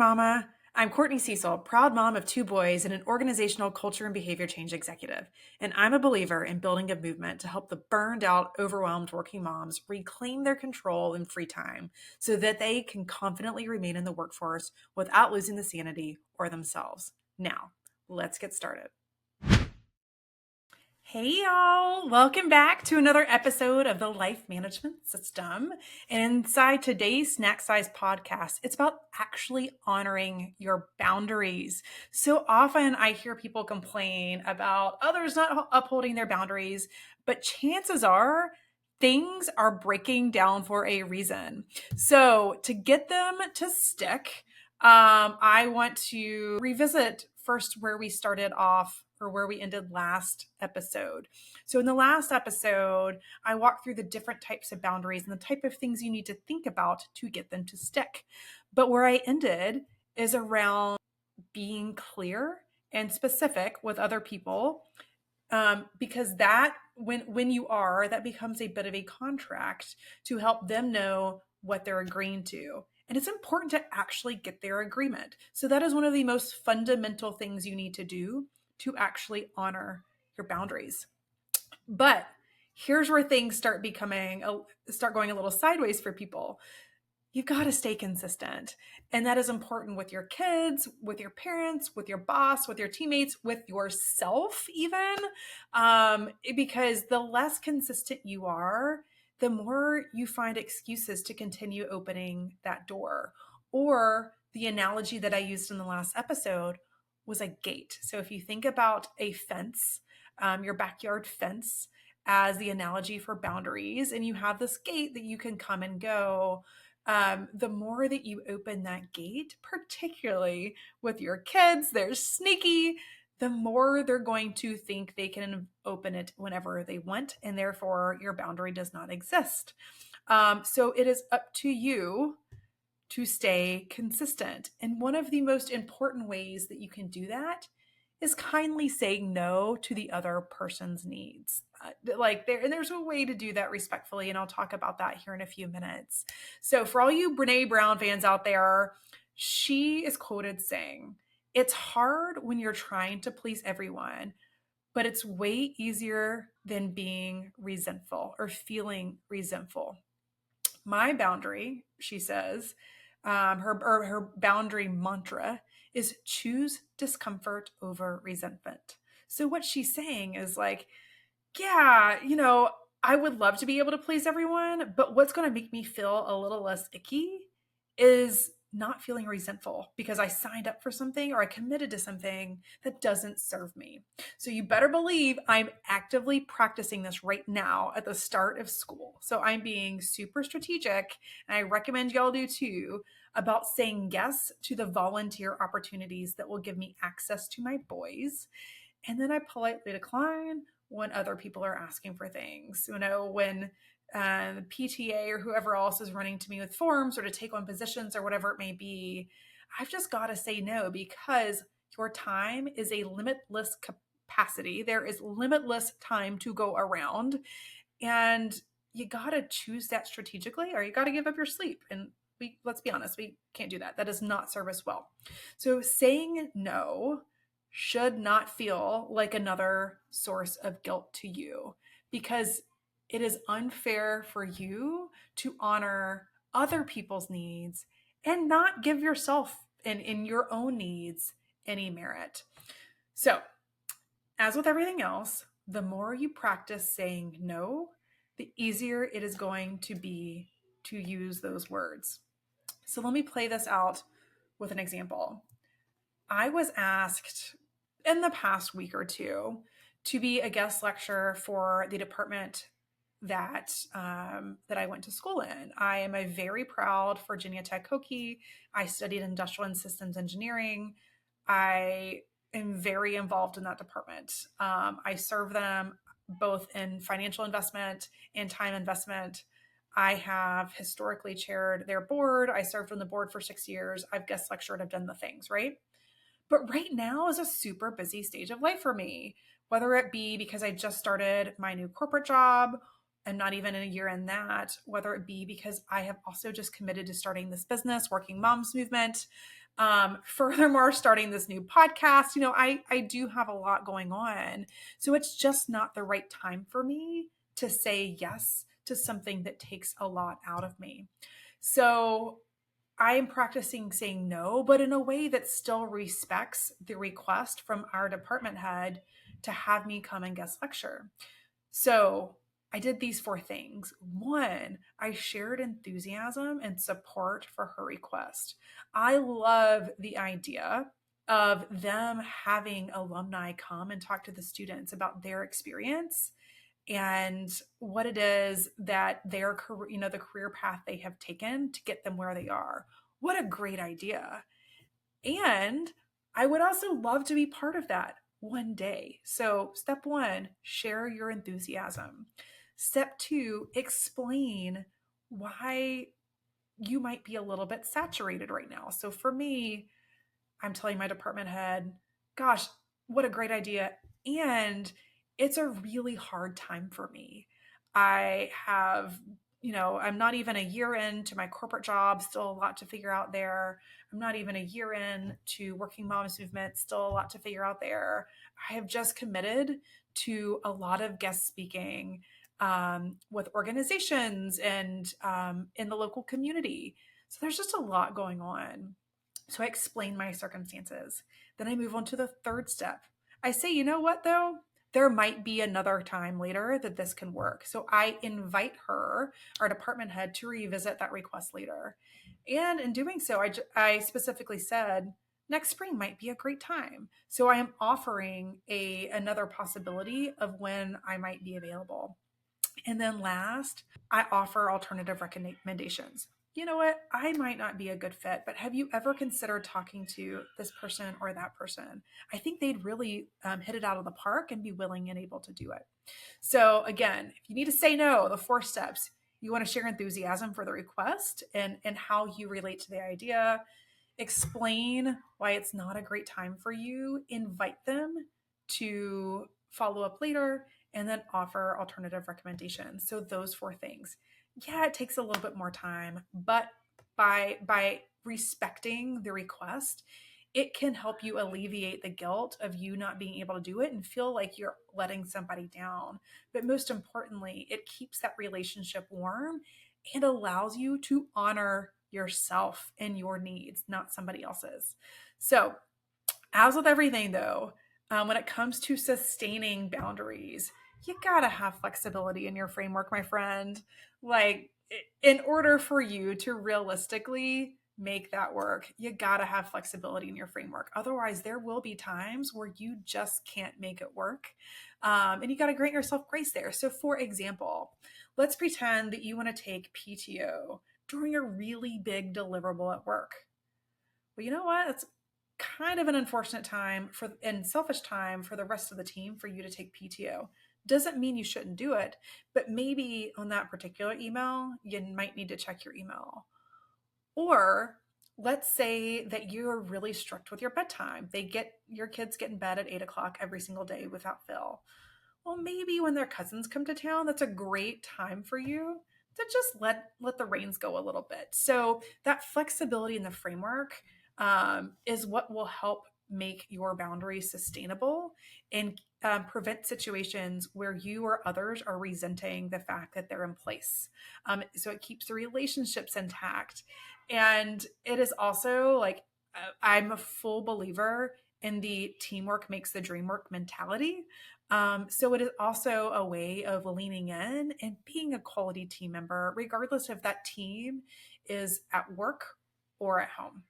Mama. I'm Courtney Cecil, proud mom of two boys and an organizational culture and behavior change executive. And I'm a believer in building a movement to help the burned out, overwhelmed working moms reclaim their control and free time so that they can confidently remain in the workforce without losing the sanity or themselves. Now, let's get started. Hey y'all, welcome back to another episode of the Life Management System. And inside today's Snack Size podcast, it's about actually honoring your boundaries. So often I hear people complain about others not upholding their boundaries, but chances are things are breaking down for a reason. So to get them to stick, I want to revisit first where we started off or where we ended last episode. So in the last episode, I walked through the different types of boundaries and the type of things you need to think about to get them to stick. But where I ended is around being clear and specific with other people, because that when you are, that becomes a bit of a contract to help them know what they're agreeing to. And it's important to actually get their agreement. So that is one of the most fundamental things you need to do to actually honor your boundaries. But here's where things start going a little sideways for people. You've got to stay consistent. And that is important with your kids, with your parents, with your boss, with your teammates, with yourself even. Because the less consistent you are, the more you find excuses to continue opening that door. Or the analogy that I used in the last episode was a gate. So if you think about a fence, your backyard fence as the analogy for boundaries, and you have this gate that you can come and go, the more that you open that gate, particularly with your kids, they're sneaky, the more they're going to think they can open it whenever they want, and therefore your boundary does not exist. So it is up to you to stay consistent. And one of the most important ways that you can do that is kindly saying no to the other person's needs. There's a way to do that respectfully, and I'll talk about that here in a few minutes. So for all you Brené Brown fans out there, she is quoted saying, "It's hard when you're trying to please everyone, but it's way easier than being resentful or feeling resentful." My boundary, she says, her boundary mantra is choose discomfort over resentment. So what she's saying is like, yeah, I would love to be able to please everyone, but what's going to make me feel a little less icky is not feeling resentful because I signed up for something or I committed to something that doesn't serve me. So you better believe I'm actively practicing this right now at the start of school. So I'm being super strategic, and I recommend y'all do too, about saying yes to the volunteer opportunities that will give me access to my boys. And then I politely decline when other people are asking for things. When the PTA or whoever else is running to me with forms or to take on positions or whatever it may be, I've just got to say no, because your time is a limitless capacity. There is limitless time to go around, and you got to choose that strategically, or you got to give up your sleep. And let's be honest, we can't do that. That does not serve us well. So saying no should not feel like another source of guilt to you, because it is unfair for you to honor other people's needs and not give yourself and in your own needs any merit. So, as with everything else, the more you practice saying no, the easier it is going to be to use those words. So let me play this out with an example. I was asked in the past week or two to be a guest lecturer for the department that I went to school in. I am a very proud Virginia Tech Hokie. I studied industrial and systems engineering. I am very involved in that department. I serve them both in financial investment and time investment. I have historically chaired their board. I served on the board for 6 years. I've guest lectured. I've done the things, right? But right now is a super busy stage of life for me, whether it be because I just started my new corporate job and not even in a year in that, whether it be because I have also just committed to starting this business, Working Moms Movement. Furthermore, starting this new podcast, I do have a lot going on. So it's just not the right time for me to say yes to something that takes a lot out of me. So I am practicing saying no, but in a way that still respects the request from our department head to have me come and guest lecture. So I did these four things. One, I shared enthusiasm and support for her request. I love the idea of them having alumni come and talk to the students about their experience and what it is that their career, the career path they have taken to get them where they are. What a great idea. And I would also love to be part of that one day. So, step one, share your enthusiasm. Step two, explain why you might be a little bit saturated right now. So, for me, I'm telling my department head, gosh, what a great idea. And it's a really hard time for me. I have, I'm not even a year into my corporate job, still a lot to figure out there. I'm not even a year in to Working Moms Movement, still a lot to figure out there. I have just committed to a lot of guest speaking with organizations and in the local community. So there's just a lot going on. So I explain my circumstances. Then I move on to the third step. I say, you know what, though? There might be another time later that this can work. So I invite her, our department head, to revisit that request later. And in doing so, I specifically said, next spring might be a great time. So I am offering another possibility of when I might be available. And then last, I offer alternative recommendations. You know what? I might not be a good fit, but have you ever considered talking to this person or that person? I think they'd really hit it out of the park and be willing and able to do it. So, again, if you need to say no, the four steps, you want to share enthusiasm for the request and how you relate to the idea, explain why it's not a great time for you, invite them to follow up later, and then offer alternative recommendations. So those four things. Yeah, it takes a little bit more time, but by respecting the request, it can help you alleviate the guilt of you not being able to do it and feel like you're letting somebody down. But most importantly, it keeps that relationship warm and allows you to honor yourself and your needs, not somebody else's. So, as with everything though, when it comes to sustaining boundaries, you gotta have flexibility in your framework, my friend. Like, in order for you to realistically make that work, you gotta have flexibility in your framework. Otherwise, there will be times where you just can't make it work. And you gotta grant yourself grace there. So, for example, let's pretend that you wanna take PTO during a really big deliverable at work. Well, you know what? It's kind of an unfortunate time and selfish time for the rest of the team for you to take PTO. Doesn't mean you shouldn't do it, but maybe on that particular email, you might need to check your email. Or let's say that you're really strict with your bedtime. Your kids get in bed at 8 o'clock every single day without fail. Well, maybe when their cousins come to town, that's a great time for you to just let the reins go a little bit. So that flexibility in the framework is what will help make your boundaries sustainable and prevent situations where you or others are resenting the fact that they're in place. So it keeps the relationships intact. And it is also like, I'm a full believer in the teamwork makes the dream work mentality. So it is also a way of leaning in and being a quality team member, regardless if that team is at work or at home.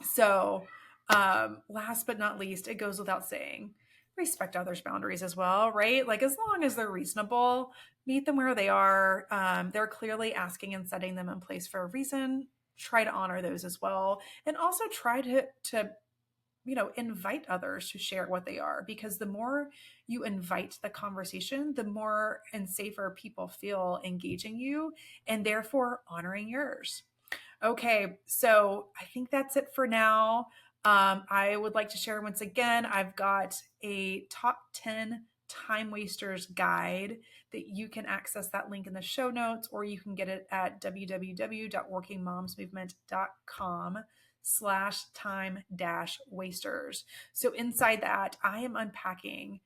So, last but not least, it goes without saying, respect others' boundaries as well, right? Like, as long as they're reasonable, meet them where they are. They're clearly asking and setting them in place for a reason. Try to honor those as well. And also try to invite others to share what they are, because the more you invite the conversation, the more and safer people feel engaging you and therefore honoring yours. Okay, so I think that's it for now. I would like to share once again, I've got a top 10 time wasters guide that you can access that link in the show notes, or you can get it at www.workingmomsmovement.com /time-wasters. So inside that, I am unpacking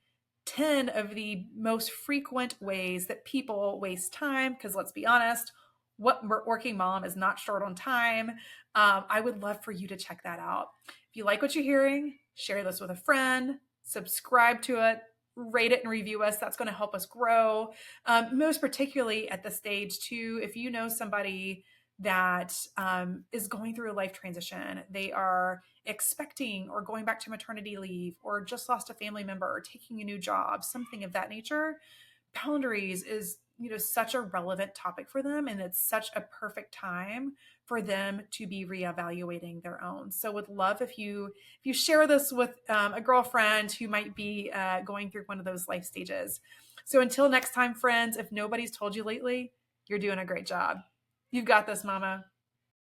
10 of the most frequent ways that people waste time. Because let's be honest, what working mom is not short on time? I would love for you to check that out. If you like what you're hearing, share this with a friend, subscribe to it, rate it and review us. That's going to help us grow. Most particularly at this stage too, if you know somebody that is going through a life transition, they are expecting or going back to maternity leave or just lost a family member or taking a new job, something of that nature, boundaries is such a relevant topic for them, and it's such a perfect time for them to be reevaluating their own. So would love if you share this with a girlfriend who might be going through one of those life stages. So until next time, friends, if nobody's told you lately, you're doing a great job. You've got this, mama.